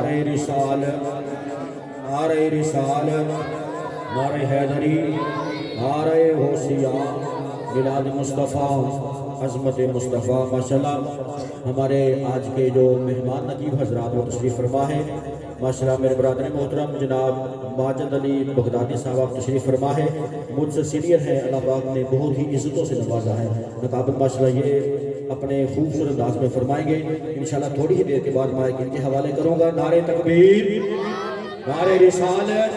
نعرہ رسالت، نعرہ رسالت، نعرہ حیدری، نعرہ غوثیہ، میلاد مصطفیٰ، عظمت مصطفیٰ۔ ماشاءاللہ ہمارے آج کے جو مہمان نقیب حضرات وہ تشریف فرما ہے، ماشاءاللہ میرے برادر محترم جناب ماجد علی بغدادی صاحب آپ تشریف فرما ہے، مجھ سے سینئر ہے، اللہ پاک نے بہت ہی عزتوں سے نوازا ہے۔ نقابت ماشاءاللہ یہ اپنے خوبصورت انداز میں فرمائیں گے، انشاءاللہ تھوڑی ہی دیر کے بعد مائک ان کے حوالے کروں گا۔ نعرہ تکبیر، نعرہ رسالت،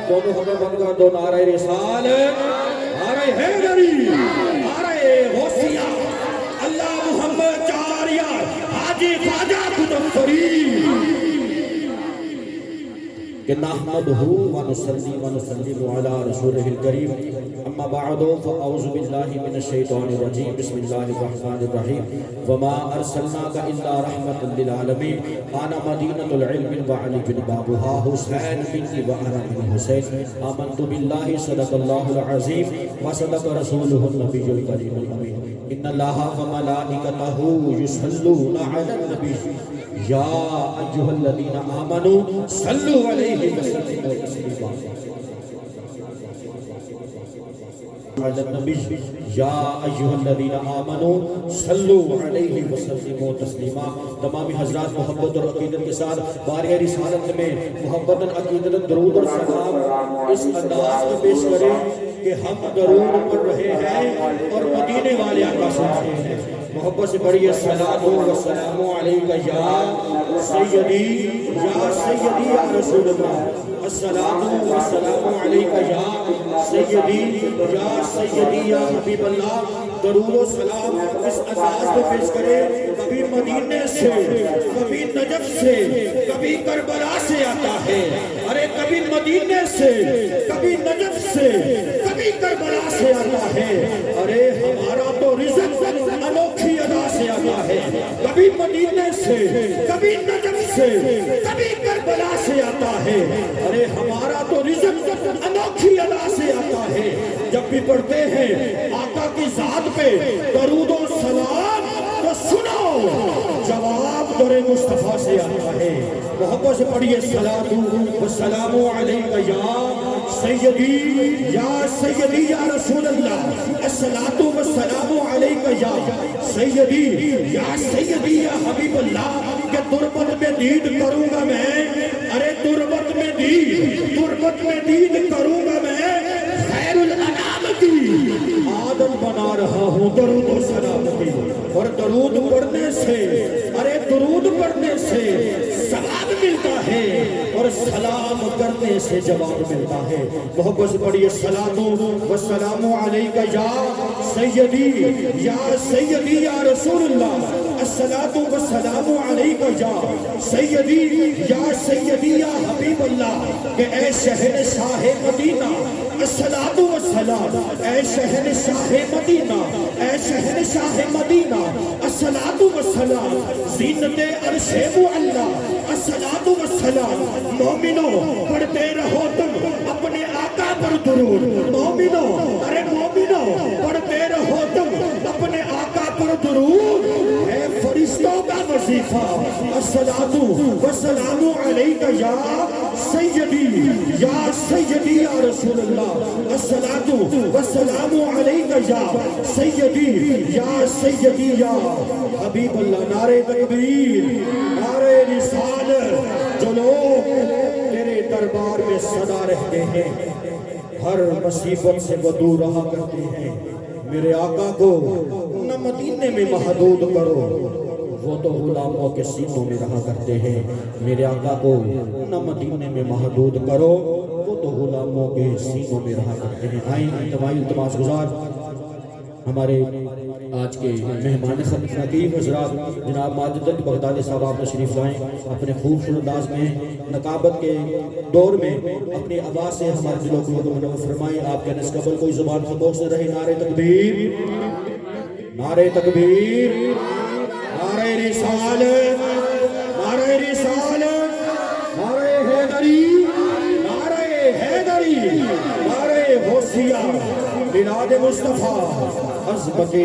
دونوں ہاتھوں بند کر دو، نعرہ رسالت، نعرہ حیدری، نعرہ غوثیہ، اللہ محمد چار یار، حاجی خواجہ قطب فرید، کہ نحمدہ ونصلی ونسلم علی رسولہ الکریم، اما بعد فاعوذ باللہ من الشیطان الرجیم، بسم اللہ الرحمن الرحیم، وما ارسلناک الا رحمت للعالمین، انا مدینۃ العلم وعلی بن بابھا، حسین بنی وانا بن حسین، آمنت باللہ صدق اللہ العظیم وصدق رسولہ النبی الکریم الامین، ان اللہ وملائکتہ یصلون علی النبی یا ایھا الذین آمنوا صلوا علیہ وسلموا تسلیما، علی النبی یا ایھا الذین آمنوا صلوا علیہ وسلموا تسلیما۔ تمامی حضرات محبت اور عقیدت کے ساتھ بارگاہ رسالت میں محبت عقیدت درود اور سلام اس انداز میں پیش کریں کہ ہم درود پڑھ رہے ہیں اور مدینے والے آقا سن رہے ہیں۔ محبت سے پڑھیے الصلاۃ والسلام علیک یا سیدی یا رسول اللہ، الصلاۃ والسلام علیک یا سیدی یا حبیب اللہ۔ درود و سلام اس انداز میں پیش کرے، کبھی مدینے سے، کبھی نجف سے، کبھی کربلا سے آتا ہے، ارے کبھی مدینے سے، کبھی نجف سے، کبھی کربلا سے آتا ہے، ارے ہمارا تو رزق انوکھی ادا سے آتا ہے، کبھی مدینے سے، کبھی نجف سے، کبھی کربلا سے آتا ہے، ارے ہمارا تو رزق انوکھی ادا سے آتا ہے۔ جب بھی پڑھتے ہیں آقا کی ذات پہ درود و سلام تو سنو جواب در مصطفیٰ سے آتا ہے۔ محبت سے پڑھیے الصلاۃ والسلام علیک یا سیدی یا رسول اللہ، الصلاۃ والسلام علیک یا سیدی یا حبیب اللہ، کہ تربت میں دید کروں گا میں، ارے تربت میں دید کروں گا میں، خیر الانام کی عادت بنا رہا ہوں درود و سلام کی، اور درود پڑھنے سے، ارے درود پڑھنے سے ثواب ملتا ہے اور سلام کرنے سے جواب ملتا ہے۔ محبت سے پڑھیے الصلاۃ والسلام علیک یا سیدی یا رسول اللہ، الصلاۃ والسلام علیک یا سیدی یا حبیب اللہ، کہ اے شہنشاہ مدینہ، الصلاۃ والسلام، اے شہنشاہ مدینہ، اے شہنشاہ مدینہ، الصلاۃ والسلام، زینت عرش معلا، الصلاۃ والسلام، مومنوں پڑھتے رہو تم اپنے آقا پر درود، مومنوں، ارے مومنوں پڑھتے رہو تم اپنے آقا پر درود، اے فرشتوں کا وظیفہ، الصلاۃ والسلام علیک یا سیدی یا رسول اللہ، الصلاۃ والسلام علیک یا سیدی یا حبیب اللہ۔ نعرہ تکبیر، نعرہ رسالت، جو لوگ تیرے دربار میں صدا رہتے ہیں، ہر مصیبت سے وہ دور رہا کرتے ہیں، میرے آقا کو نہ مدینے میں محدود کرو، وہ تو غلاموں کے سینوں میں رہا کرتے ہیں، میرے آقا کو نہ مدینے میں محدود کرو، وہ تو غلاموں کے سینوں میں رہا کرتے ہیں۔ آئیں انتمائی التماس گزار ہمارے آج کے مہمان خطیب حضرات جناب ماجد علی بغدادی صاحب آپ تشریف لائیں، اپنے خوبصورت انداز میں نقابت کے دور میں اپنی آواز سے ہمارے دلوں کو منور فرمائیں۔ آپ کے نسقبل کوئی زبان خاموش نہ رہے۔ نعرہ تکبیر، نعرہ تکبیر، نعرہ رسالت، نعرہ رسالت، نعرہ حیدری، نعرہ حیدری، نعرہ غوثیہ، میلاد مصطفیٰ، عظمت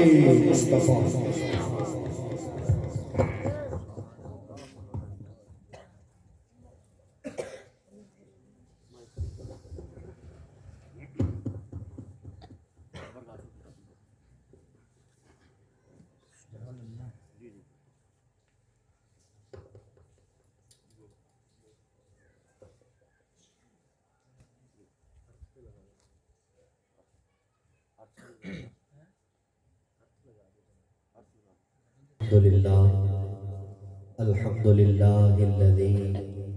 مصطفیٰ۔ الحمد لله الذي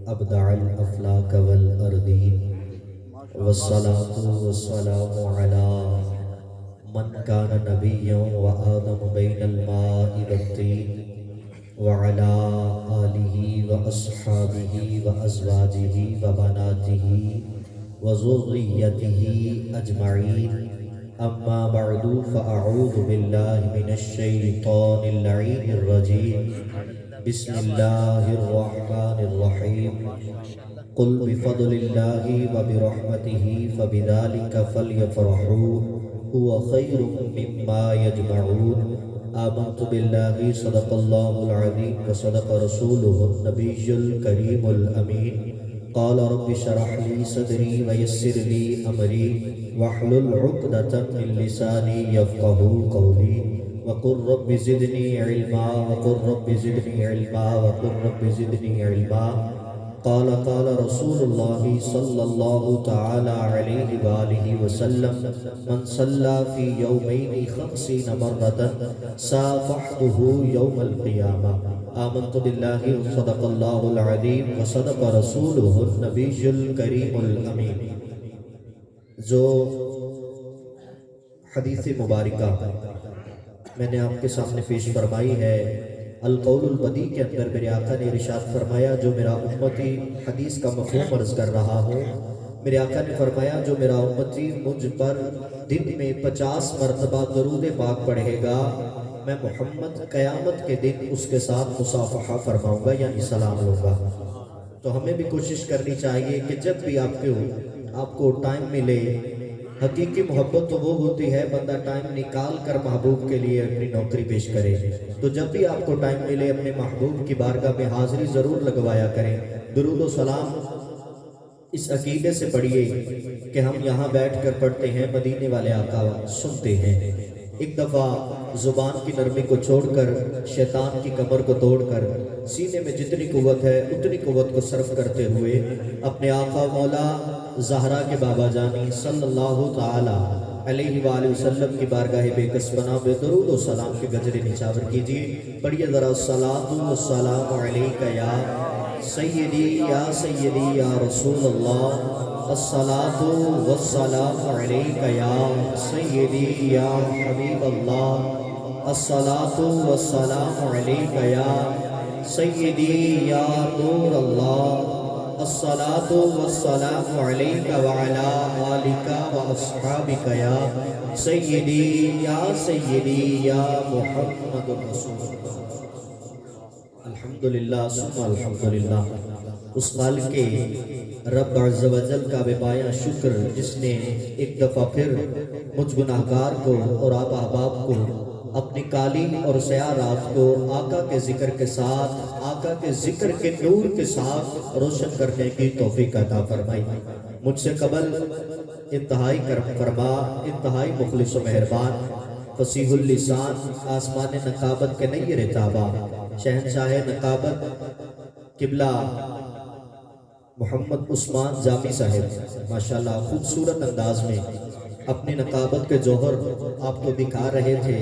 أبدع الأفلاك والأرضين والصلاة والسلام على من كان نبيا وآدم بين الماء والطين وعلى آله وأصحابه وأزواجه وبناته وذريته أجمعين أما بعد فأعوذ بالله من الشيطان اللعين الرجيم بسم الله الرحمن الرحيم قل بفضل الله وبرحمته فبذلك فليفرحوا هو خير مما يجمعون آمنت بالله صدق الله العظيم وصدق رسوله النبي الكريم الأمين قال رب اشرح لي صدري ويسر لي أمري واحلل عقدة من لساني يفقهوا قولي وقل رب زدني علما وقل رب زدني علما وقل رب زدني علما قال رسول الله صلى الله تعالى عليه وآله وسلم من صلى في يومين 50 مرة سافحته يوم القيامة آمنت بالله وصدق الله العظيم وصدق رسوله النبي الكريم الأمين. جو حدیث مبارکہ میں نے آپ کے سامنے پیش فرمائی ہے، القول البدی کے اندر میرے آقا نے ارشاد فرمایا جو میرا امتی حدیث کا مفہوم عرض کر رہا ہوں، میرے آقا نے فرمایا جو میرا امتی مجھ پر دن میں 50 مرتبہ درود پاک پڑھے گا، میں محمد قیامت کے دن اس کے ساتھ مصافحہ فرماؤں گا، یعنی سلام لوں گا. تو ہمیں بھی کوشش کرنی چاہیے کہ جب بھی آپ کو ٹائم ملے، حقیقی محبت تو وہ ہوتی ہے بندہ ٹائم نکال کر محبوب کے لیے اپنی نوکری پیش کرے. تو جب بھی آپ کو ٹائم ملے اپنے محبوب کی بارگاہ میں حاضری ضرور لگوایا کریں. درود و سلام اس عقیدے سے پڑھیے کہ ہم یہاں بیٹھ کر پڑھتے ہیں، مدینے والے آقا سنتے ہیں. ایک دفعہ زبان کی نرمی کو چھوڑ کر، شیطان کی کمر کو توڑ کر، سینے میں جتنی قوت ہے اتنی قوت کو صرف کرتے ہوئے اپنے آقا مولا زہرا کے بابا جانی صلی اللہ تعالی علیہ وآلہ وسلم کی بارگاہ بے کسبنا بے درود و سلام کے گجرے نچاور کیجئے. پڑھیے ذرا الصلاۃ والسلام علیک یا سیدی یا رسول اللہ، الصلاۃ والسلام علیک یا سیدی یا حبیب اللہ، الصلاۃ والسلام علیک یا سیدی یا نور اللہ، الصلاۃ والسلام علیک وعلی آلک واصحابک یا سیدی یا محمد رسول اللہ. الحمدللہ ثم الحمدللہ. اس خالق کے رب عز و جل کا بے پایہ شکر جس نے ایک دفعہ پھر مجھ گناہگار کو اور آپ احباب کو اپنی کالی اور سیاہ رات کو آقا کے ذکر کے ساتھ، آقا کے ذکر کے نور کے ساتھ روشن کرنے کی توفیق عطا فرمائی. مجھ سے قبل انتہائی کرم فرما، انتہائی مخلص و مہربان، فصیح اللسان، آسمان نقابت کے نیر تابا، شہنشاہ نقابت قبلہ محمد عثمان جامی صاحب ماشاءاللہ خوبصورت انداز میں اپنی نقابت کے جوہر آپ کو دکھا رہے تھے.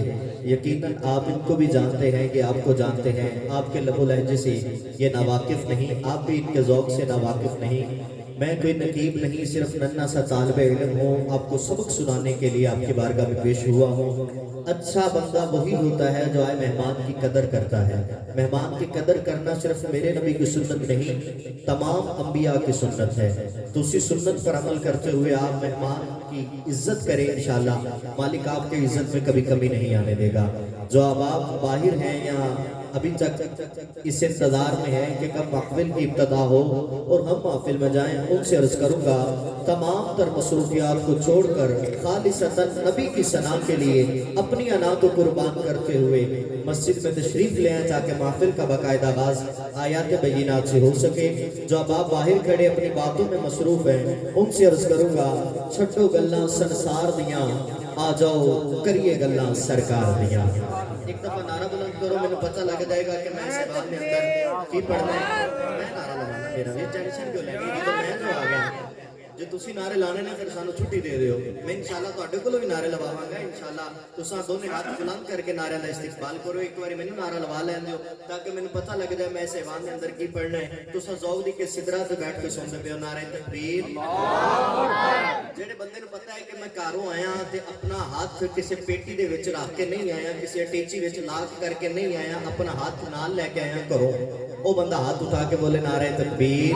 یقیناً آپ ان کو بھی جانتے ہیں کہ آپ کو جانتے ہیں، آپ کے لب و لہجے سے یہ ناواقف نہیں، آپ بھی ان کے ذوق سے ناواقف نہیں. میں کوئی نقیب نہیں، صرف ننھا سا طالب علم ہوں، آپ کو سبق سنانے کے لیے آپ کی بارگاہ میں پیش ہوا ہوں. اچھا بندہ وہی ہوتا ہے جو آئے مہمان کی قدر کرتا ہے. مہمان کی قدر کرنا صرف میرے نبی کی سنت نہیں، تمام انبیاء کی سنت ہے. تو اسی سنت پر عمل کرتے ہوئے آپ مہمان کی عزت کریں، انشاءاللہ مالک آپ کے عزت میں کبھی کمی نہیں آنے دے گا. جو اب آپ باہر ہیں یا ابھی تک اس انتظار میں ہیں کہ کب محفل کی ابتدا ہو اور ہم محفل میں جائیں، ان سے عرض کروں گا تمام تر مصروفیات کو چھوڑ کر خالصتاً نبی کی ثنا کے لیے اپنی انا کو قربان کرتے ہوئے مسجد میں تشریف لے آئیں تاکہ محفل کا باقاعدہ آغاز آیات بینات سے ہو سکے. جو اب آپ باہر کھڑے اپنی باتوں میں مصروف ہیں، ان سے عرض کروں گا چھٹو گلاں سنسار دیاں، آ جاؤ کریے گلاں سرکار دیاں. ایک دفعہ نعرہ بلند کرو، میں نے پتہ لگ جائے گا کہ میں سے بعد میں اندر کی پڑھنا ہے. میں نعرہ لگانا میرا یہ ٹینشن کیوں لگی، تو میں تو آ گیا. ਜੇ ਤੁਸੀਂ ਨਾਰੇ ਲਾਣੇ ਨੇ ਫਿਰ ਸਾਨੂੰ ਛੁੱਟੀ ਦੇ ਦਿਓ, ਮੈਂ ਇਨਸ਼ਾਅੱਲਾ ਤੁਹਾਡੇ ਕੋਲੋਂ ਵੀ ਨਾਰੇ ਲਵਾਵਾਂਗਾ। ਇਨਸ਼ਾਅੱਲਾ ਤੁਸੀਂ ਦੋਨੇ ਹੱਥ ਬੁਲੰਦ ਕਰਕੇ ਨਾਰਿਆਂ ਦਾ ਇਸਤਿਕਬਾਲ ਕਰੋ। ਇੱਕ ਵਾਰੀ ਮੈਨੂੰ ਨਾਰਾ ਲਵਾ ਲੈਣ ਦਿਓ ਤਾਂ ਕਿ ਮੈਨੂੰ ਪਤਾ ਲੱਗ ਜਾਏ ਮੈਂ ਇਸ ਈਵਾਨ ਦੇ ਅੰਦਰ ਕੀ ਪੜ੍ਹਨਾ ਹੈ। ਤੁਸੀਂ ਜ਼ੌਕ ਦੀ ਕੇ ਸਿਦਰਾ ਤੇ ਬੈਠ ਕੇ ਸੁਣਦੇ ਪਿਓ ਨਾਰੇ ਤਕਬੀਰ। ਜਿਹੜੇ ਬੰਦੇ ਨੂੰ ਪਤਾ ਹੈ ਕਿ ਮੈਂ ਘਰੋਂ ਆਇਆ ਤੇ ਆਪਣਾ ਹੱਥ ਕਿਸੇ ਪੇਟੀ ਦੇ ਵਿੱਚ ਰੱਖ ਕੇ ਨਹੀਂ ਆਇਆ, ਕਿਸੇ ਅਟੇਚੀ ਵਿੱਚ ਲਾਕ ਕਰਕੇ ਨਹੀਂ ਆਇਆ, ਆਪਣਾ ਹੱਥ ਨਾਲ ਲੈ ਕੇ ਆਇਆ ਘਰੋਂ, ਉਹ ਬੰਦਾ ਹੱਥ ਉਠਾ ਕੇ ਬੋਲੇ ਨਾਰੇ ਤਕਬੀਰ,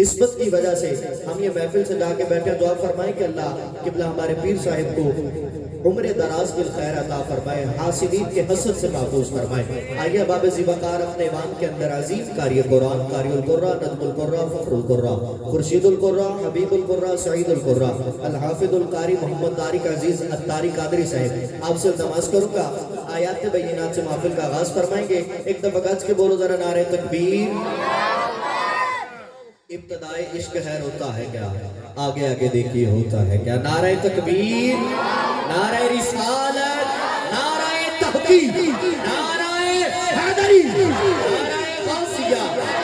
نسبت کی وجہ سے ہم یہ محفل سے جا کے بیٹھے ہیں. دعا فرمائیں کہ اللہ قبلہ ہمارے پیر صاحب کو عمر دراز بالخیر عطا فرمائے, حاسدین کے حسد سے محفوظ فرمائے. آئیے باب زیبکار اپنے ایوان کے اندر عظیم قاری قرآن, قاری القرآ, نظم القرآ, فخر القرآ, خورشید القرآ, حبیب القرآ, سعید القرآ, الحافظ القاری محمد طارق عزیز الطاری قادری صاحب آپ سے التماس کروں گا آیات بینات سے محفل کا آغاز فرمائیں گے. ایک دفعہ گج کے بولو ذرا نعرہ تکبیر. ابتدائے عشق خیر ہوتا ہے کیا, آگے آگے دیکھیے ہوتا ہے کیا. نعرہ تکبیر, نعرہ رسالت, نعرہ تحقیق, نعرہ حیدری, نعرہ غوثیہ,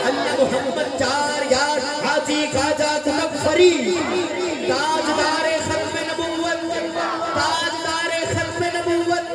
اللہ محمد چار یار حاجی خواجہ مظفری, تاجدار ختم نبوت, تاجدار ختم نبوت.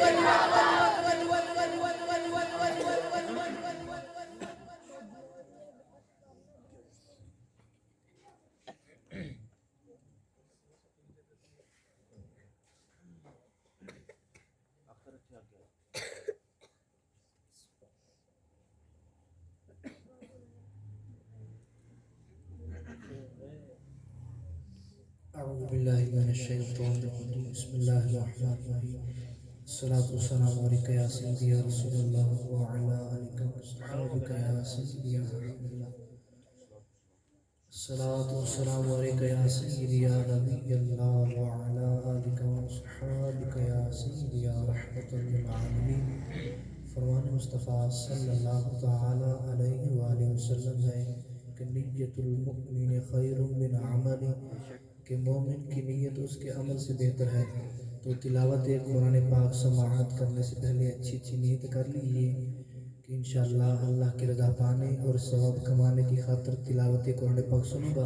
اعوذ باللہ من الشیطان الرجیم. بسم اللہ الرحمن الرحیم. الصلاة والسلام علیکہ یا سیدی یا رسول اللہ وعلا آلکہ وصحابکہ یا سیدی یا حبیب اللہ. الصلاة والسلام علیکہ یا سیدی یا نبی اللہ وعلا آلکہ وصحابکہ یا سیدی یا رحمت للعالمین. فرمان مصطفیٰ صلی اللہ تعالی علیہ وآلہ وسلم ہے کہ نیت المؤمن خیر من عمل, کہ مومن کی نیت اس کے عمل سے بہتر ہے. تو تلاوت قرآن پاک سماعت کرنے سے پہلے اچھی نیت کر لیجیے کہ انشاءاللہ اللہ کی رضا پانے اور ثواب کمانے کی خاطر تلاوت قرآن پاک سنوں گا.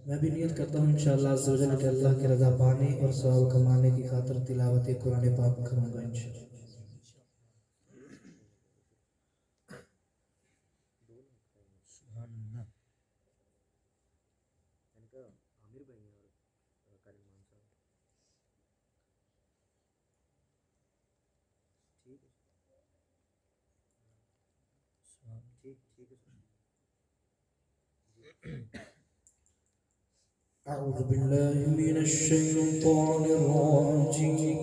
میں بھی نیت کرتا ہوں انشاءاللہ عز و جل کہ اللہ کی رضا پانے اور ثواب کمانے کی خاطر تلاوت قرآن پاک کروں گا انشاءاللہ. اعوذ باللہ من الشیطان الرجیم.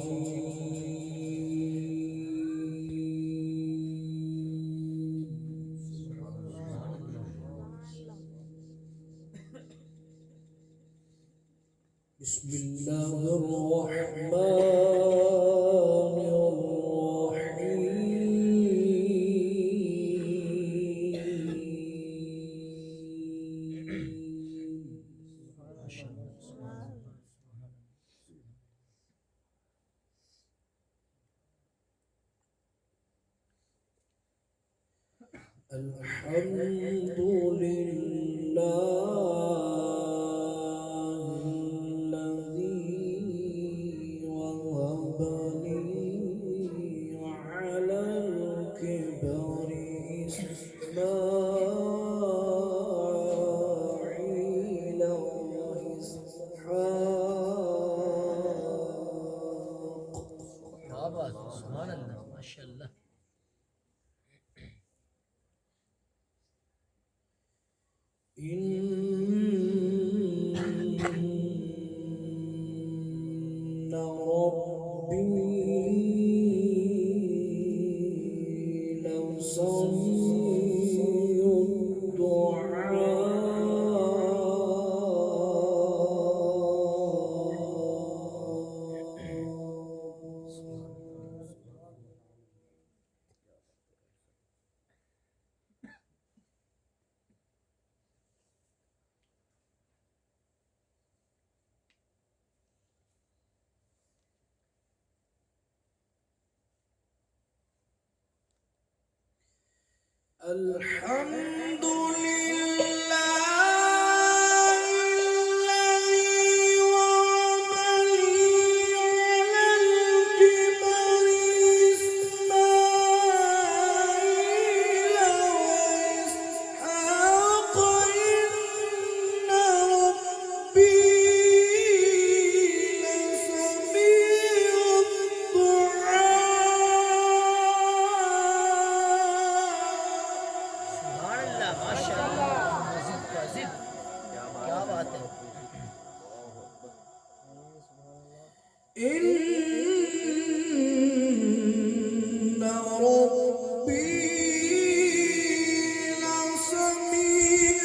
بسم اللہ الرحمن الحمد لله الذي وهب لي على الكبر إسماعيل وإسحاق. سبحان اللہ, ماشاء اللہ. إن ربي لسميع الحمد لله الذي وهب لي على الكبر إسماعيل وإسحاق. إن ربي لسميع الدعاء. سبحان اللہ, ماشاء اللہ. إن ربي لسميع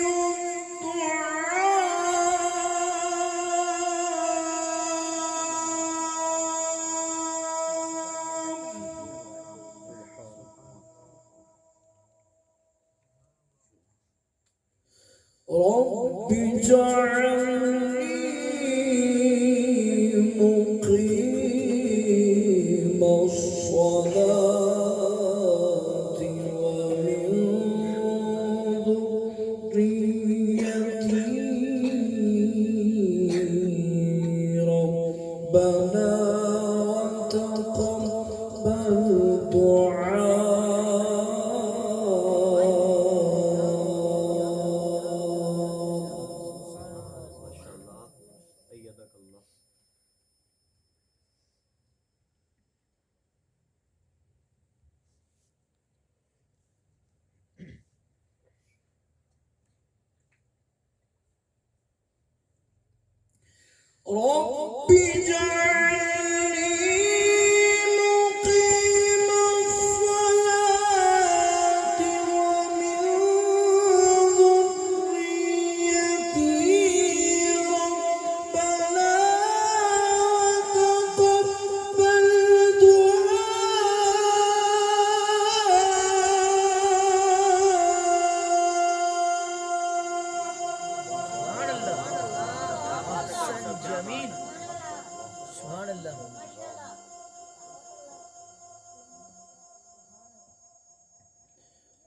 الدعاء رب اجعلني مقيم الصلاة ومن ذريتي ربنا وتقبل رب اجعلني مقيم الصلاة ومن ذريتي ربنا وتقبل سبحان الله. أحسن جميل. سبحان الله.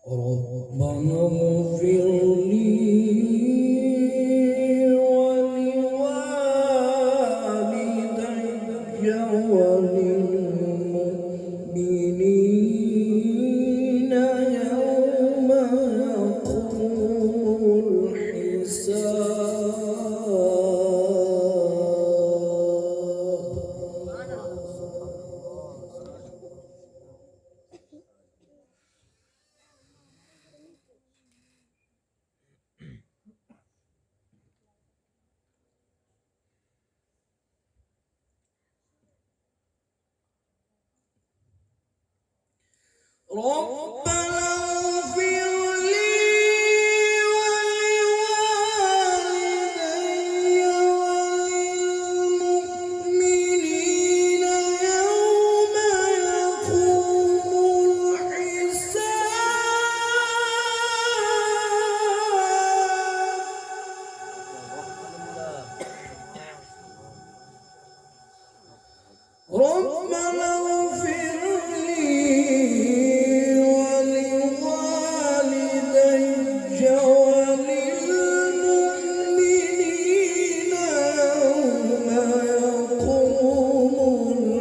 ربنا اغفر لي ولوالدي وللمؤمنين يوم يقوم ربنا اغفر لي ولوالدي وللمؤمنين يوم يقوم الحساب ربنا اغفر لي ولوالدي وللمؤمنين يوم يقوم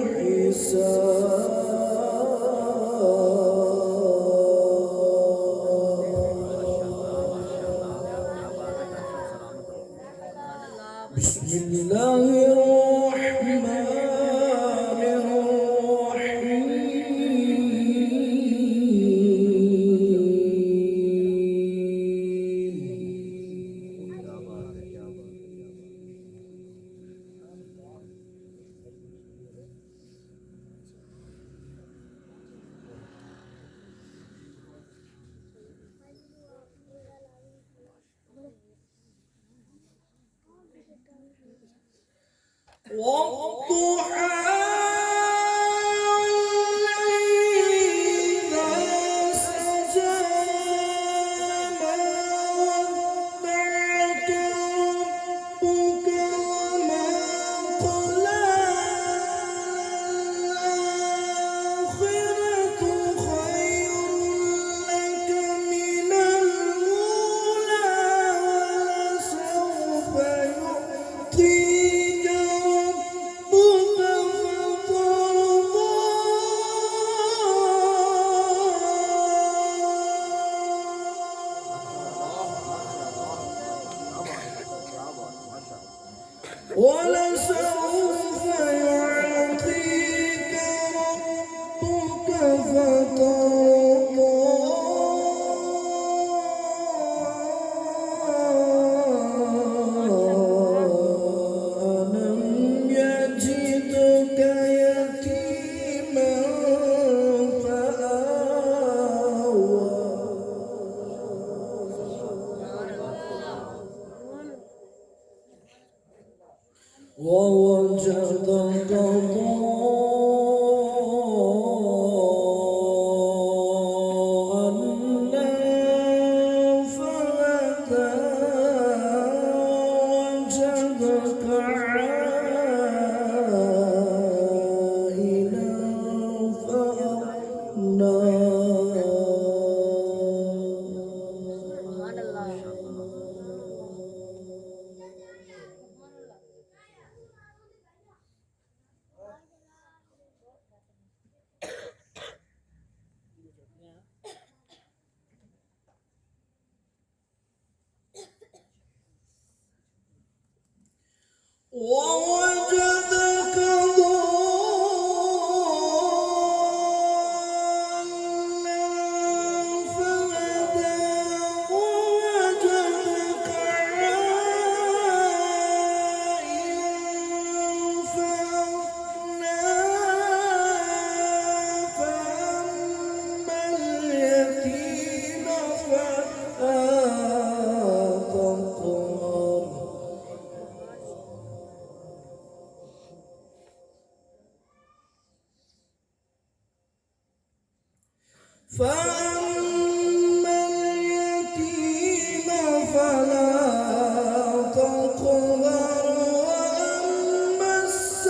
الحساب بسم الله الرحمن والضحى والليل إذا سجى ما ودعك ربك وما قلى الآخرة خير لك من الأولى ولسوف يعطيك ولسوف يعطيك ربك فترضى ألم يجدك ووجدك ضالا فهدى ووجدك عائلا فأغنى سبحان اللہ ووجدك ضالا فهدى ووجدك عائلا فأغنى فأما اليتيم فآتقر فأما اليتيم فلا تقهر وأما السائل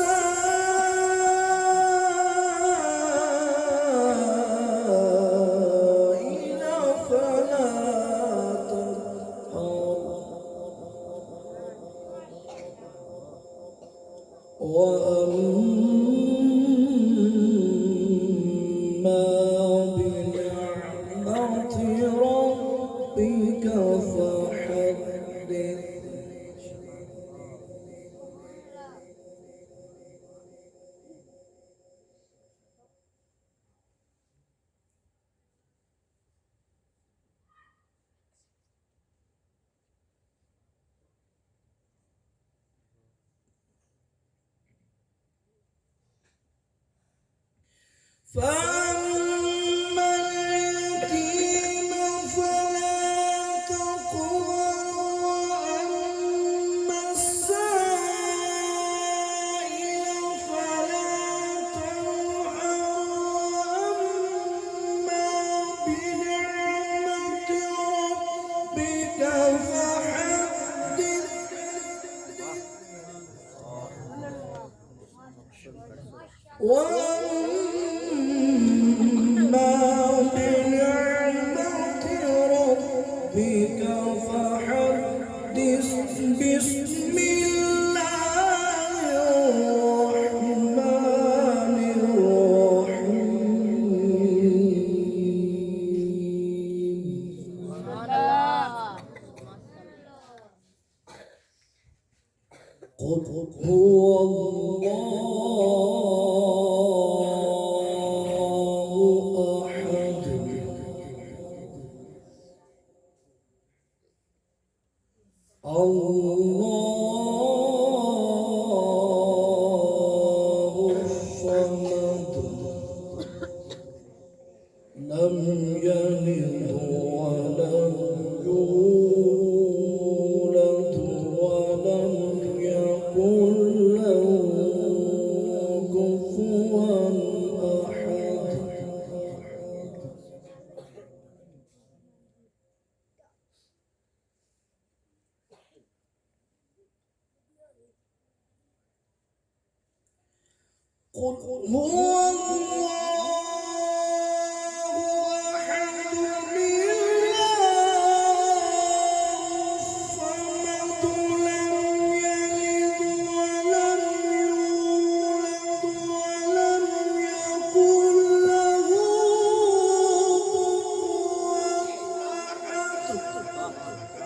فلا تنهر وأما بنعمة ربك فحدث فأما اليتيم فلا تقهر وأما السائل فلا تنهر وأما بنعمة ربك فحدث وأما بنعمة ربك فحدث بسم الله الرحمن الرحيم سبحان اللہ قل هو الله أحد الله الصمد لم يلد ولم يولد ولم يكن له كفوا أحد قل هو الله أحد الله الصمد لم يلد ولم يولد ولم يكن له كفوا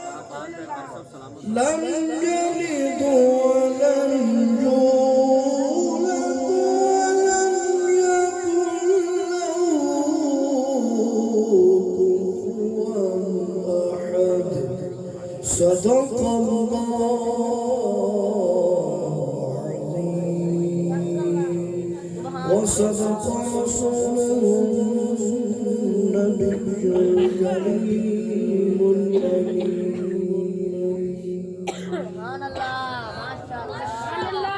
أحد لم يلد ولم يولد ولم يكن له كفوا أحد صدق الله العظيم وصدق رسوله النبي الكريم الأمين سبحان اللہ ماشاء اللہ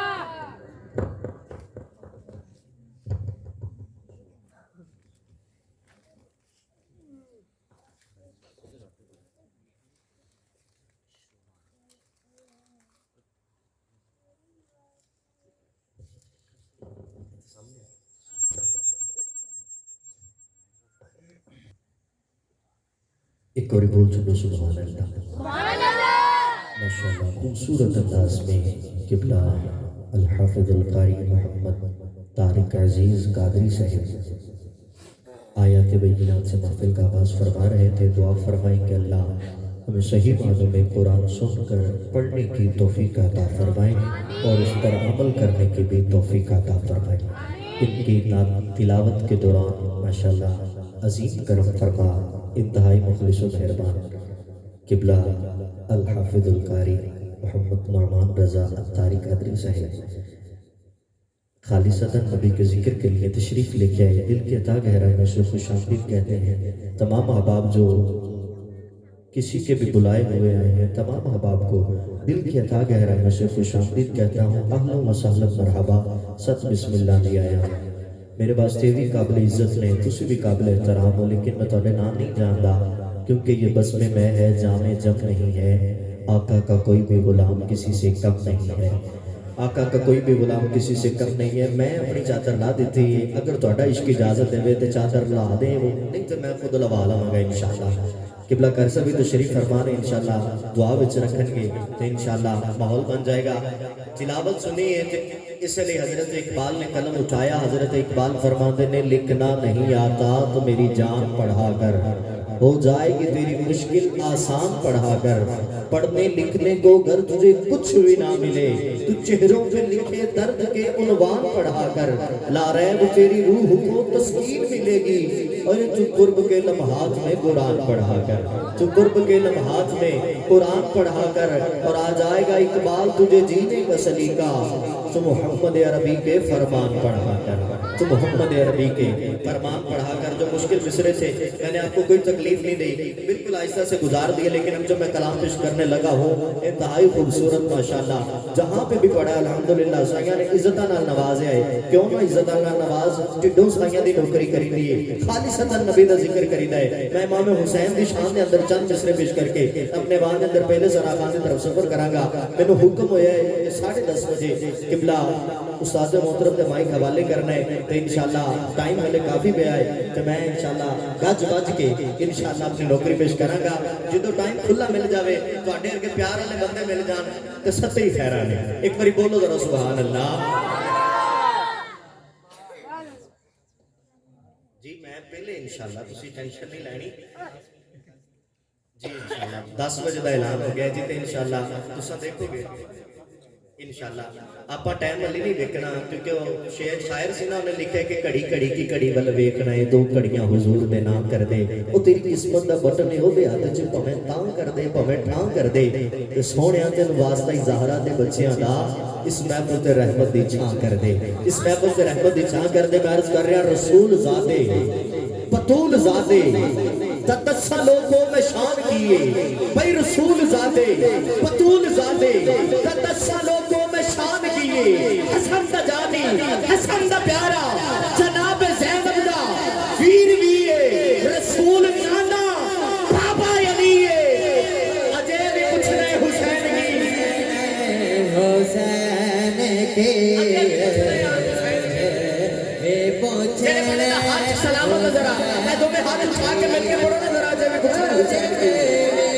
ایک اور بول چلو سبحان اللہ۔ ماشاءاللہ خوبصورت انداز میں قبلہ الحافظ القاری محمد طارق عزیز قادری صاحب آیات بینات سے محفل کا آغاز فرما رہے تھے۔ دعا فرمائیں کہ اللہ ہمیں صحیح معنوں میں قرآن سن کر پڑھنے کی توفیق عطا فرمائیں اور اس پر عمل کرنے کی بھی توفیق عطا فرمائیں۔ ان کی تلاوت کے دوران ماشاءاللہ عظیم کرم فرما انتہائی مخلص و مہربان قبلہ الحافظ القاری محمد نعمان رضا اتاری قادری صاحب خالصتاً نبی کے ذکر کے لیے تشریف لے کے آئے۔ دل کی عطا گہرائی میں سے خوش آمدید کہتے ہیں تمام احباب جو کسی کے بھی بلائے ہوئے آئے ہیں، تمام احباب کو دل کی عطا گہرائی میں سے خوش آمدید کہتا ہوں۔ اہلا و سہلا مرحبا، ست بسم اللہ دی آیا۔ میرے واسطے بھی قابل عزت نے، تسی بھی قابل احترام ہو، لیکن میں تھوڑے نام نہیں جانتا کیونکہ یہ بس میں ہے، جام جم نہیں ہے۔ آقا کا کوئی بھی غلام کسی سے کم نہیں ہے، آقا کا کوئی بھی غلام کسی سے کم نہیں ہے۔ میں اپنی چادر لا دیتی، اگر تھوڑا عشق اجازت دے تو چادر لا دیں، نہیں تو میں خود لوا لوں گا انشاءاللہ۔ قبلہ کر سے بھی تو شریف فرمان ہے انشاءاللہ، دعا وچ رکھن گے تو انشاءاللہ ماحول بن جائے گا۔ تلاوت سنی ہے اس لیے حضرت اقبال نے قلم اٹھایا۔ حضرت اقبال فرماتے نے لکھنا نہیں آتا تو میری جان پڑھا کر، ہو جائے گی تیری مشکل آسان پڑھا کر۔ پڑھنے لکھنے کو گر تجھے کچھ بھی نہ ملے، تو چہروں پہ لکھے درد کے عنوان پڑھا کر۔ لا ریب تیری روح کو تسکین ملے گی، اور تو قرب کے لمحات میں قرآن پڑھا کر، تو قرب کے لمحات میں قرآن پڑھا کر، اور آ جائے گا اقبال تجھے جینے کا سلیقہ، تو محمد عربی کے فرمان پڑھا کر، تو محمد عربی کے فرمان پڑھا کر۔ جو مشکل مصرے تھے میں نے آپ کو کوئی تکلیف نہیں دی، بالکل آہستہ سے گزار دیے، لیکن اب جب میں کلام پیش کرنے لگا ہوں انتہائی خوبصورت ماشاءاللہ جہاں پہ بھی پڑھا الحمدللہ سائیاں نے عزتاں نال نوازے آئے۔ کیوں نہ عزتاں نال نواز ٹڈوں سائیاں دی نوکری کری دیئے، خالصتاً نبی دا ذکر کری دائے۔ میں امام حسین دی شان دے اندر چند مصرے پیش کر کے اپنے وہاں دے اندر پہلے سرا خان دی طرف سفر کروں گا۔ میں نے حکم ہویا ہے کہ 10:30 بجے قبلہ استاد محترم دے مائک حوالے کرنا ہے، تو انشاءاللہ ٹائم ہلے کافی پہ آئے تو میں انشاءاللہ گج بج کے انشاءاللہ اپنی نوکری پیش کروں گا۔ جدو ٹائم کھلا مل جاوے تواڈے اگے پیار والے بندے مل جان تے ستے ہی خیراں نے۔ ایک باری بولو ذرا سبحان اللہ۔ جی میں پہلے انشاءاللہ تسی ٹینشن نہیں لینی جی، انشاءاللہ 10 بجے دا اعلان ہو گیا جی، تے انشاءاللہ تساں دیکھو گے انشاءاللہ۔ آپا ٹائم والی نہیں دیکھنا کیونکہ وہ شاعر سی نا انہیں لکھا ہے کہ کڑی کڑی کی کڑی ول ویکھنا ہے، 2 کڑیاں حضور دے نام کر دے۔ وہ تیری قسمت دا بٹن ہے، وہ دے ہاتھ چ پویں تاں کر دے پویں ٹھاں کر دے۔ تے سونیاں تین واسطہ زہرا دے بچیاں دا اس محفل تے رحمت دی چھاں کر دے، اس محفل تے رحمت دی چھاں کر دے۔ میں عرض کر رہا رسول زادے بطول زادے تتسا لوگوں میں شان کیے، بھئی رسول زادے بطول زادے تتسا لوگوں میں شان کیے۔ حسن دا جانی حسن دا پیارا جناب زینب دا ویر ویے، رسول نانا بابا علیے، اجے بھی کچھ رہے حسین کی حسین کے سلامت ذرا میں دو میں ہاتھ اٹھا کے مل کے بڑھو نا ذرا جے میں کچھ حسین کے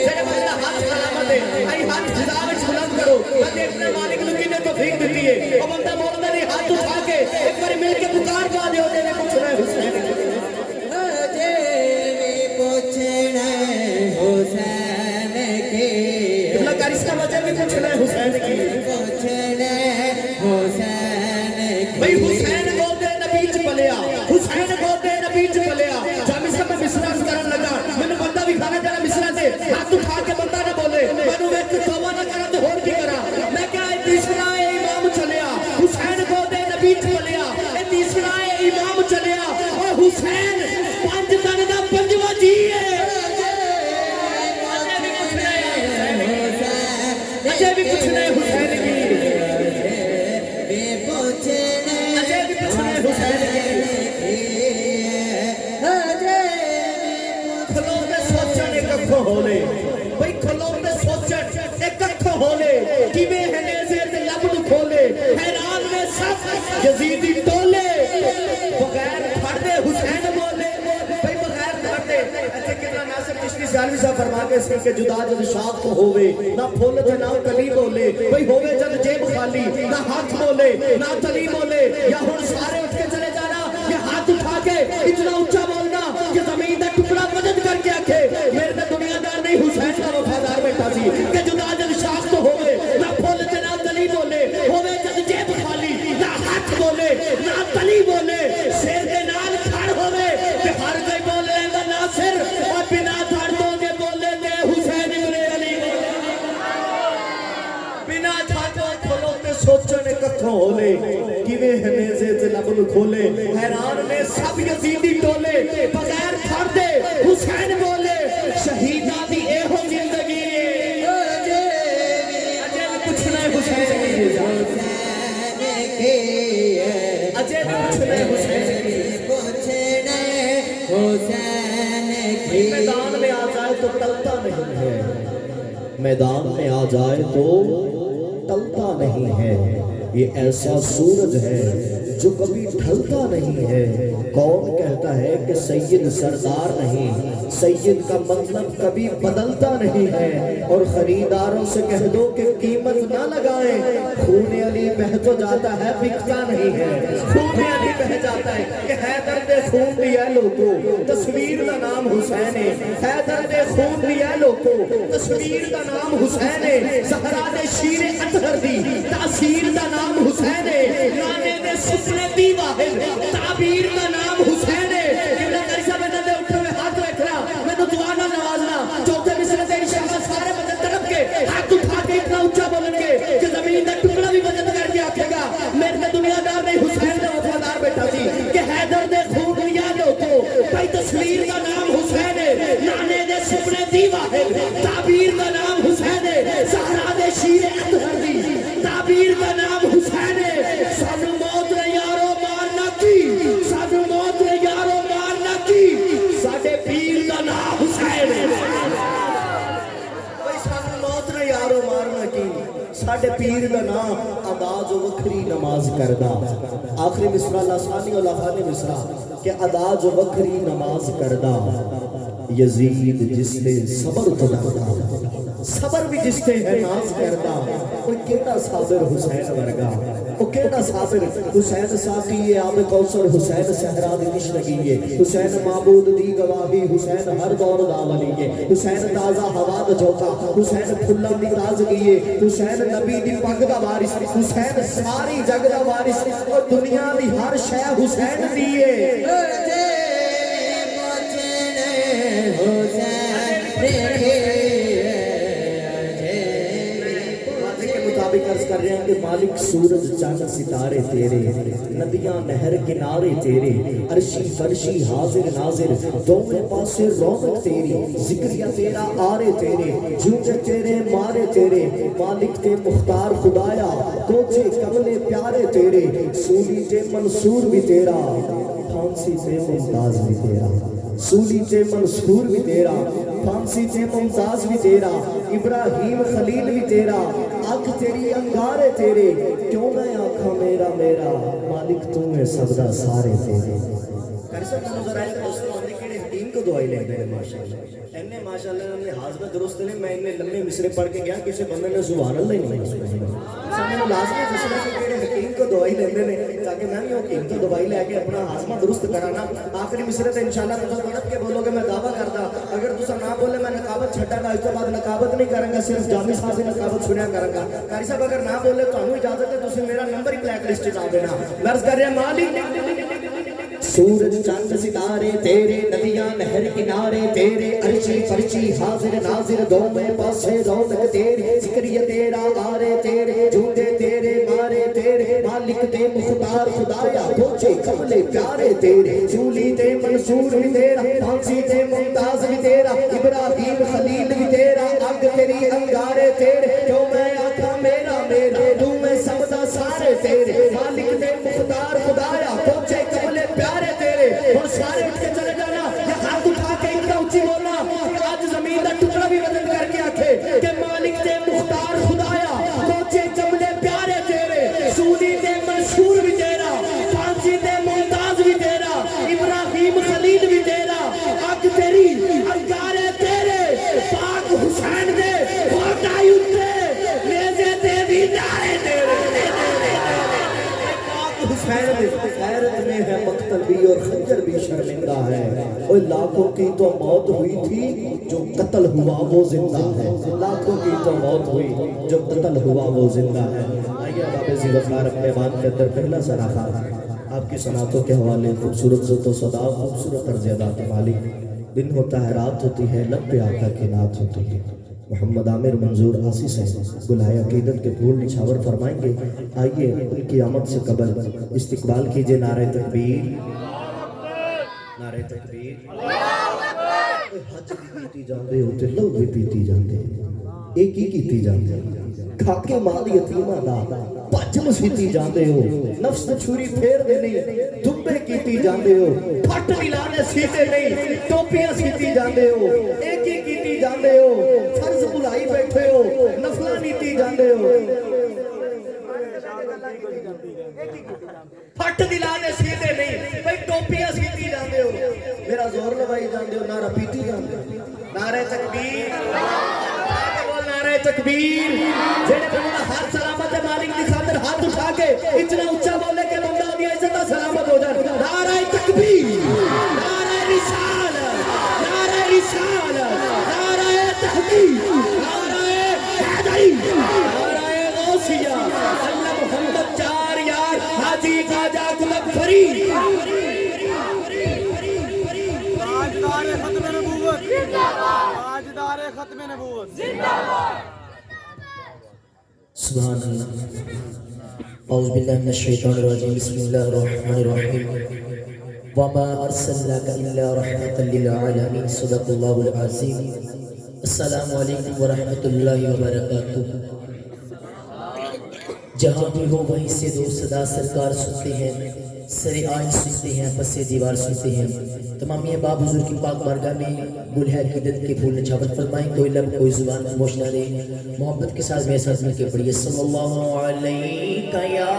جڑے بندہ ہاتھ سلامت ہے ائی ہاتھ جدا وچ بلند کرو۔ میں دیکھنے مالک نو کنے توفیق دتی ہے، او بندہ بولدا نہیں ہاتھ اٹھا کے ایک بار مل کے پکار پا دیو جے میں کچھ رہے حسین کے جے میں کچھ رہے حسین کے۔ اللہ کر اس کا وجہ بھی کچھ رہے حسین کی، کچھ رہے حسین کی۔ بھئی حسین بولدے نبی چ پلیا، حسین بولدے نبی چ پلیا۔ جب اس کا میں مصرع کرن لگا مینوں بندہ بھی کھانا جڑا مصرع تے ہاتھ اٹھا کے بندہ نہ بولے، مینوں ویکھ توبہ نہ کرا تے ہور کی کرا۔ میں کہا اے تیسرا اے امام چلیا، حسین بولدے نبی چ پلیا، اے تیسرا اے امام چلیا، او حسین 5 دن دا 5واں جی ہے۔ اجے بھی کچھ نہیں حسین کی، اجے بھی کچھ نہیں حسین کی۔ کھلو تے سوچن ایک اکھوں ہولے، بھئی کھلو تے سوچن ایک اکھوں ہولے، کیویں ہے نیزے تے لب نو کھولے، حیران میں سب یزیدی ٹولے، بغیر پھڑ دے حسین بولے، بھئی بغیر پھڑ دے۔ ایتھے کتنا ناصر چشتی سیالوی صاحب فرما کے سی کہ جدا جد شاخ ہووے نہ پھول تے نہ کلی بولے بھئی ہووے جد جیب خالی نہ ہاتھ بولے نہ تلی بولے یا ہن سارے اٹھ کے چلے جانا یہ ہاتھ اٹھا کے اتنا اونچا بولنا کہ زمین دا ٹکڑا مدد کر کے آکھے میرے تے دنیا دار نہیں حسین کا وفادار بیٹا سی کہ جدا جد شاخ تو ہووے نہ پھول تے نہ کلی بولے ہووے جد جیب خالی نہ ہاتھ بولے نہ تلی بولے سر دے نال کھڑ ہووے تے ہر کوئی بول لیندا ناصر اور بنا دھڑ تو دے بولے تے حسین ابن علی بنا دھڑ تو کھلوتے سوچنے کتھوں ہولے کیویں ہنیزے تے لب نو کھولے حیران نے سب یزیدی ٹولے بغیر دھڑ دے حسین بولے شہیداں دی اے ہو زندگی اجے پوچھنا ہے حسین اجے پوچھنا ہے حسین میدان میں آ جائے تو ٹلتا نہیں ہے میدان میں آ جائے تو ٹلتا نہیں ہے یہ ایسا سورج ہے جو کبھی ڈھلتا نہیں ہے کون کہتا ہے کہ سید سردار نہیں سید کا مطلب کبھی بدلتا نہیں ہے اور خریداروں سے کہہ دو کہ قیمت نہ لگائیں خون علی بہہ تو جاتا ہے بکتا نہیں ہے خون علی بہہ جاتا ہے کہ حیدر دے خون دیا لوگو تصویر دا نام حسین ہے حیدر دے خون دیا لوگو تصویر دا نام حسین ہے زہرا دے شیر اطہر دی تاثیر دا نام حسین ہے لانے دے سپنے دی واحد تعبیر دا نام حسین ہے قبلہ کری صاحب انہوں نے اٹھے ہوئے ہاتھ رکھنا میں تو دعانا نوازنا چوتھے مصرے دے انشاءاللہ سارے بدن طرف کے ہاتھ اٹھا کے اتنا اونچا بولن کے کہ زمین دا ٹکڑا بھی بدن کر کے آکھے گا میرے تے دنیا دار نہیں حسین دا وفادار بیٹا سی کہ حیدر دے خون لیا لوگو بھائی تصویر دا نام حسین ہے لانے دے سپنے دی واحد تعبیر دا نام حسین ہے زہرا دے شیر اطہر دی تعبیر دا نام حسین ہے سانو موت نے یارو مارنا کی سانو موت نے یارو مارنا کی ساڈے پیر دا نام حسین ہے بھائی سانو موت نے یارو مارنا کی ساڈے پیر دا نام ادا جو وکھری نماز کردا آخری مصرع لاسانی و لافانی مصرع کہ ادا جو وکھری نماز کردا یزید جس نے صبر تو ڈردا صبر بھی جس نے ہے ناز کردا کوئی کیڑا صابر حسین ورگا وہ کیڑا صابر حسین ساقی ہے آب کوثر حسین صحرا دی تشنگی ہے حسین معبود دی گواہی حسین ہر دور دا ولی ہے حسین تازہ ہوا دا جھونکا حسین پھلاں دی تازگی ہے حسین نبی دی پگ دا وارث حسین ساری جگ دا وارث اور دنیا دی ہر شے حسین دی ہے عرض کر رہے ہیں کہ مالک سورج چاند ستارے تیرے ندیاں نہر کنارے تیرے عرشی فرشی حاضر ناظر دونوں پاسے رونق تیری ذکریہ تیرا آرے تیرے جھوٹے تیرے مارے تیرے مالک تے مختار خدایا کوچے کملے پیارے تیرے سولی تے منصور بھی تیرا پھانسی تے ممتاز بھی تیرا سولی تے منصور بھی تیرا پھانسی تے ممتاز بھی تیرا ابراہیم خلیل بھی تیرا آنکھ تیری انگارے تیرے کیوں میں آنکھا میرا میرا مالک تم ہے سبدا سارے تیرے کرسا نظر آئے تو اس کو اندھے کیڑے حکیم کو دعائی لے دے ماشاءاللہ انہیں ماشاءاللہ انہیں حاضمہ درست نے میں انہیں لمبے مصرے پڑھ کے گیا کسی بندے نے سبحان اللہ ہی نہیں سامنے لازمی دوسرے کے کیڑے حکیم کو دعائی لے دے تاکہ میں بھی حکیم کو دعائی لے کے اپنا حاضمہ درست کرانا آخری مصرے تے انشاءاللہ تُسا پڑھ کے بولو گے میں دعویٰ کرتا اگر تُسا نہ بولے میں نقابت چھٹا گا اس کے بعد نقابت نہیں کریں گا صرف جامی صاحب سے نقابت سنیا کریں گا قاری صاحب اگر نہ بولے تو ہمیں اجازت ہے تُسے میرا نمبر ہی بلیک لسٹ جا دینا مرض کر رہے ہیں مالک سورج چاند ستارے تیرے ندیاں نہر کنارے تیرے عرشی فرشی حاضر ناظر دونوں پاسے رونق تیری ذکریہ تیرا آرے تیرے جھوٹے تیرے مارے تیرے مالک تے مختار خدایا کوچے کملے پیارے تیرے جولی تے منصور بھی تیرا پھانسی تے ممتاز بھی تیرا ابراہیم خلیل بھی تیرا آگ تیری انگارے تیرے کیوں میں آقا میرا میرا تو میں سبدا سارے تیرے مالک تے مختار خدایا کوچے کملے پیارے تیرے اور سارے اٹھ کے چلے جانا یا ہاتھ اٹھا کے اتنا اونچی بولنا کہ آج زمین دا ٹکڑا بھی وزن کر کے آکھے کہ مالک تے مختار خدایا کوچے کملے پیارے تیرے سودی تے منصور بھی تیرا پھانسی تے ممتاز بھی تیرا ابراہیم خلیل بھی تیرا آگ تیری انگارے تیرے خیرت میں ہے مقتل بھی اور خنجر بھی شرمندہ ہے. اور لاکھوں کی تو موت ہوئی تھی جو قتل ہوا وہ زندہ ہے. لاکھوں کی تو موت ہوئی جو قتل ہوا وہ زندہ ہے. آئیے باب ذی وقار اپنے بان کے اندر پہلا سراخا آپ کی سناتوں کے حوالے خوبصورت ذوق و صدا خوبصورت طرز ادا کے مالک. دن ہوتا ہے رات ہوتی ہے لب پہ آقا کی نعت ہوتی ہے. محمد عامر منظور آسی سے گلہائے عقیدت کے پھول نچھاور فرمائیں گے. آئیے ان کی آمد سے قبل استقبال کیجئے. نعرہ تکبیر، نعرہ تکبیر. حج بھی پیتی جاندے ہوتے لو بھی پیتی جاندے ایک ہی کیتی جاندے کھاکے مال یتیمہ دا پچ مسیتی جاندے ہو. نفس چھری پھیر دے نہیں دھمبے کیتی جاندے ہو. پھٹ ملانے سیتے نہیں ٹوپیاں سیتی جاندے ہو. ایک ہی کیتی جاندے ہو. فرض بلائی بیٹھے ہو نفلہ نیتی جاندے ہو. پھٹ دلانے سیتے نہیں بھئی ٹوپیاں سیتی جاندے ہو. میرا زور لگائی جاندے ہو نعرہ پیتی جاندے ہو. نعرہ تکبیر، نعرہ تکبیر. جیڑے بندہ ہاتھ سلامت مالک دی خاطر ہاتھ اٹھا کے اتنا اونچا بولے کہ بندہ دی عزت سلامت ہو جائے. نعرہ تکبیر، نعرہ رسالت، نعرہ رسالت، نعرہ تحقیق، نعرہ حیدری، نعرہ غوثیہ. اللہ محمد چار یار حاجی خواجہ گلب فرید. تاجدار ختم نبوت زندہ باد، تاجدار ختم نبوت زندہ باد. سبحان اللہ. اعوذ باللہ من الشیطان الرجیم. بسم اللہ الرحمن الرحیم. وما ارسلناک الا رحمتا للعالمین. صدق اللہ العظیم. السلام علیکم ورحمۃ اللہ وبرکاتہ. جہاں بھی ہو وہیں سے دو صدا سرکار سنتے ہیں، سر آئین سنتے ہیں، پس دیوار سنتے ہیں. تمام یہ باب حضور کی پاک بارگاہ میں گلہائے عقیدت کے پھول نچھاور فرمائیں. کوئی لب کوئی زبان خاموش نہ رہے. محبت کے ساتھ میرے ساتھ مل کے پڑھیے صلی اللہ علیہ یا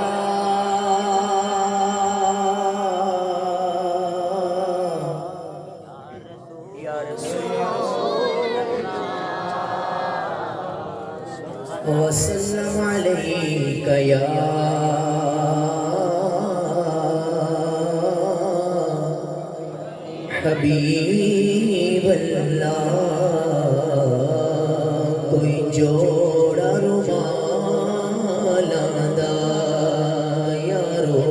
وسلم علیک یا حبیب اللہ. کوئی جوڑا رومال دا یارو،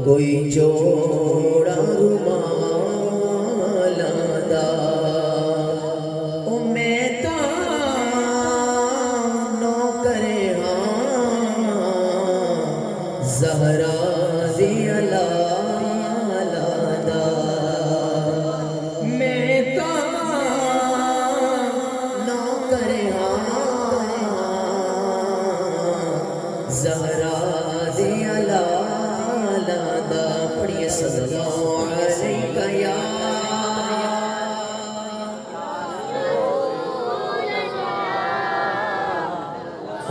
کوئی جوڑا رومال دا. او میں تا نوکر ہاں زہرا دی اللہ. زہرا دے علالا دا. پڑھئے صلی اللہ علیہ یا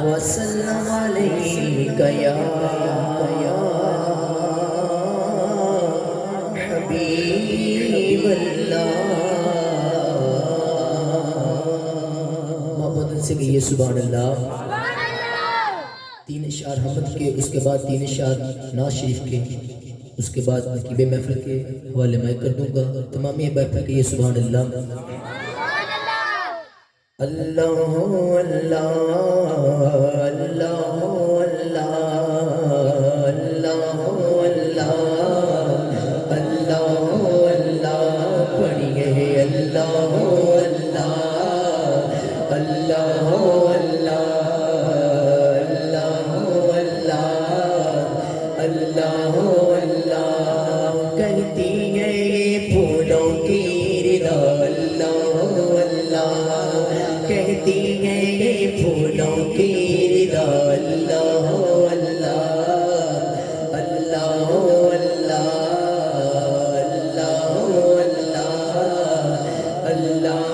وسلم علیہ یا حبیب اللہ. محبت سے کہیے سبحان اللہ. تین اشعار حمد کے، اس کے بعد تین اشعار ناز شریف کے، اس کے بعد ترکیب محفل کے حوالے میں کر دوں گا. تمام یہ بیٹھ کے یہ سبحان اللہ. اللہ اللہ اللہ اللہ اللہ اللہ اللہ. پڑھیے اللہ اللہ اللہ اللہ اللہ اللہ. کہتی ہے یہ پھولوں کی رضا اللہ اللہ. کہتی ہے یہ پھولوں کی رضا اللہ اللہ اللہ اللہ اللہ اللہ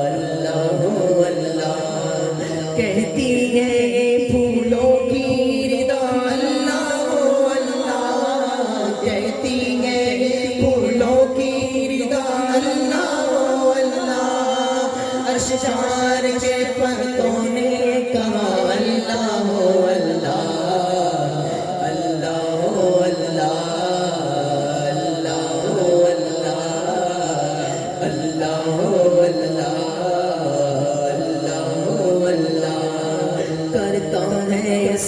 اللہ اللہ. کہتی ہے یہ پھولوں کی رضا اللہ اللہ. کہتی ہے پھولوں کی رضا اللہ اللہ. اشجار کے پرتوں نے کہا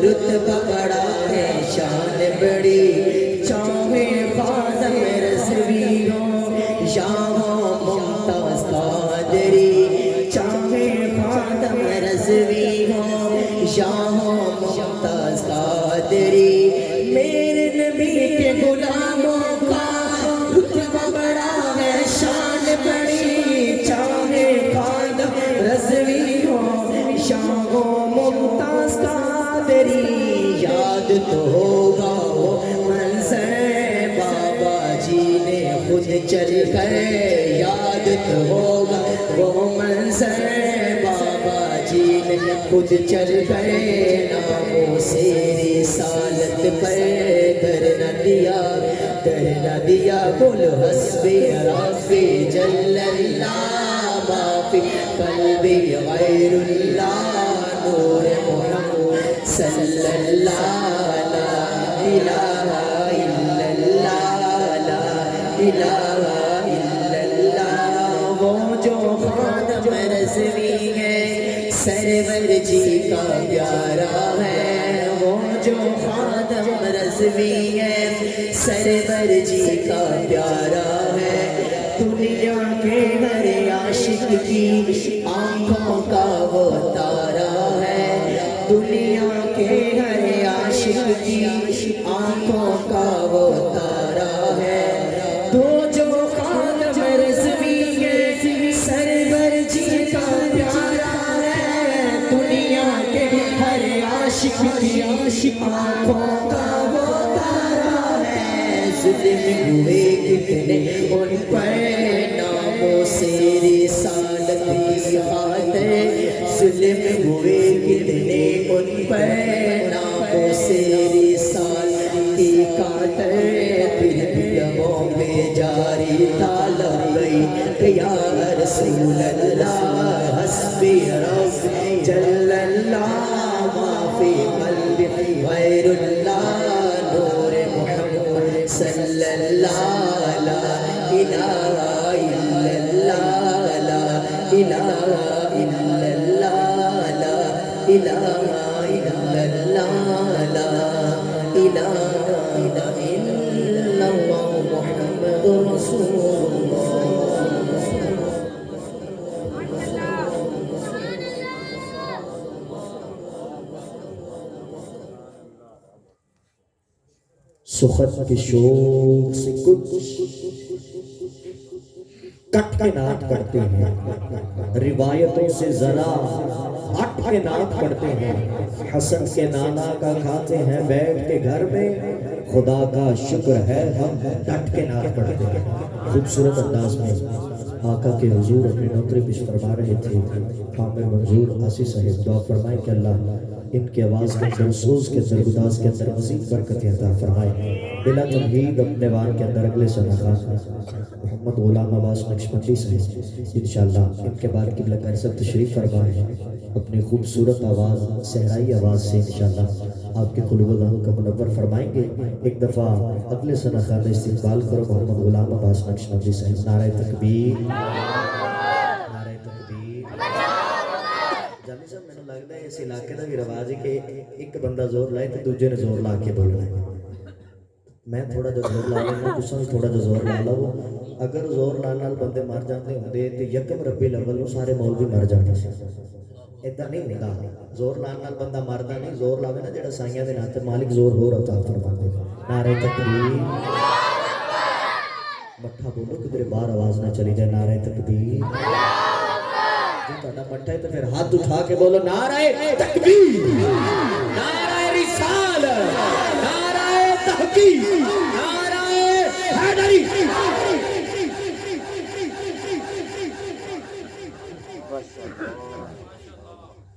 رتبہ بڑا ہے شان بڑی چاہے خادم رضوی ہو یا ہو ممتاز قادری چاہے خادم رضوی ہو یا ہو ممتاز قادری میرے نبی کے غلاموں کا رتبہ بڑا ہے شان بڑی چاہے خادم رضوی ہو یا ہو ممتاز قادری یاد تو ہوگا وہ منظر بابا جی نے خود چل کر یاد تو ہوگا وہ منظر بابا جی نے خود چل کر ناموں سے رسالت پر در نہ دیا بول حسبی ربی جل اللہ ما فی قلبی غیر اللہ نور محمد صلی اللہ لا الہ الا اللہ لا الہ الا اللہ وہ جو خادم رضوی ہے سرور جی کا پیارا ہے وہ جو خادم رضوی ہے سرور جی کا پیارا ہے دنیا کے ہر عاشق کی آنکھوں کا وہ تارا ہے دنیا کے ہر عاشق کی آنکھوں کا وہ تارا ہے تو جو خادم رضوی ہے سرور جی کا پیارا ہے دنیا کے ہر عاشق کی آنکھوں کا وہ تارا ہے ظلم ہوئے کتنے ان پر ناموں سے رسالت کی خاطر ظلم ہوئے کتنے ان پر ناموں سے رسالت کی خاطر پھر بھی لبوں پہ جاری طالب گئی کہ یا رسول اللہ حسبی ربی جل اللہ ما فی قلبی غیر اللہ نور محمد صلی اللہ لا الہ الا اللہ لا الہ الا اللہ لا الہ الا اللہ لا الہ الا اللہ محمد رسول اللہ سخن کے شوق سے کچھ کٹ کے نعت پڑھتے ہیں روایتوں سے ذرا ہٹ کے نعت پڑھتے ہیں حسن کے نانا کا کھاتے ہیں بیٹھ کے گھر میں خدا کا شکر ہے ہم ڈٹ کے نعت پڑھتے ہیں خوبصورت انداز میں آقا کے حضور اپنے نوترے پیش فرما رہے تھے عامر منظور آسی صاحب دعا فرمائے کہ اللہ ان کی آواز کے اندر سوز کے اندر گداز کے اندر مزید برکتیں عطا فرمائے بلا تمہید اپنے وان کے اندر اگلے صدقات محمد غلام عباس نقشبندی صاحب انشاءاللہ ان کے بعد قبلہ کرسب تشریف فرمائے اپنی خوبصورت آواز صحرائی آواز سے انشاءاللہ آپ کے قلوب اللہ کا منور فرمائیں گے ایک دفعہ اگلے صدقات استقبال کرو محمد غلام عباس نقشبندی صاحب نعرہ تکبیر نعرہ تکبیر جامی صاحب میں نے لگتا ہے اس علاقے کا بھی رواج ہے کہ ایک بندہ زور لائے تو دوجے نے زور لا کے بولنا ہے میں تھوڑا جو زور لا لینا تساں بھی تھوڑا جو زور لا لو اگر زور لا نال بندے مر جاتے ہوندے تے یکم ربی الاول سارے مولوی مر جاندے سی ایدا نہیں ہوندا زور لا نال بندہ مردا نہیں زور لاوے نا جڑا سائیاں دے ناتے مالک زور ہو عطا فرماندے نعرہ تکبیر مٹھا بولو کدھر باہر آواز نہ چلی جائے نعرہ تکبیر جو تہاڈا مٹھا ہے تو پھر ہاتھ اٹھا کے بولو نعرہ تکبیر نعرہ رسالت نعرہ تحقیق نعرہ حیدری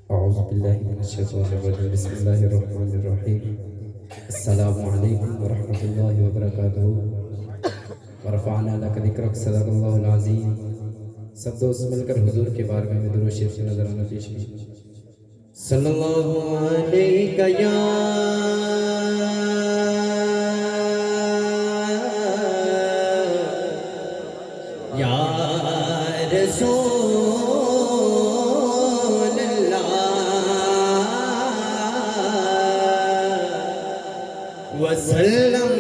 اعوذ باللہ من الشیطان الرجیم بسم اللہ الرحمن الرحیم السلام علیکم ورحمۃ اللہ وبرکاتہ ورفعنا لک ذکرک صدق اللہ العظیم سب دوست مل کر حضور کے بارگاہ میں درود شریف سے نظرانہ پیش کی صلی اللہ علیہ یا رسول اللہ وسلم